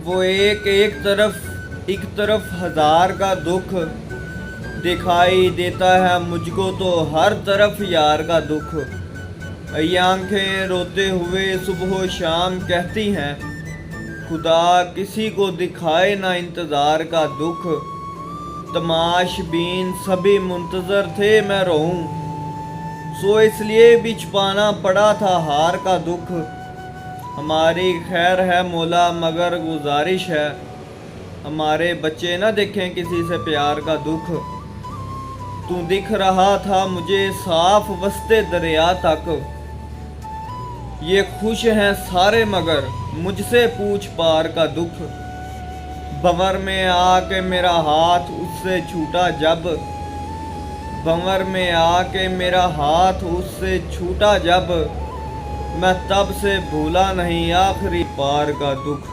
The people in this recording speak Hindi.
वो एक तरफ हजार का दुख दिखाई देता है मुझको, तो हर तरफ यार का दुख। ये आंखें रोते हुए सुबह शाम कहती हैं, खुदा किसी को दिखाए ना इंतज़ार का दुख। तमाशबीन सभी मुंतज़र थे मैं रहूं, सो इसलिए भी छुपाना पड़ा था हार का दुख। हमारी खैर है मौला मगर गुजारिश है, हमारे बच्चे न देखें किसी से प्यार का दुख। तू दिख रहा था मुझे साफ वस्ते दरिया तक, ये खुश हैं सारे मगर मुझसे पूछ पार का दुख। भंवर में आके मेरा हाथ उससे छूटा जब, भंवर में आके मेरा हाथ उससे छूटा जब, मैं तब से भूला नहीं आखिरी पार का दुख।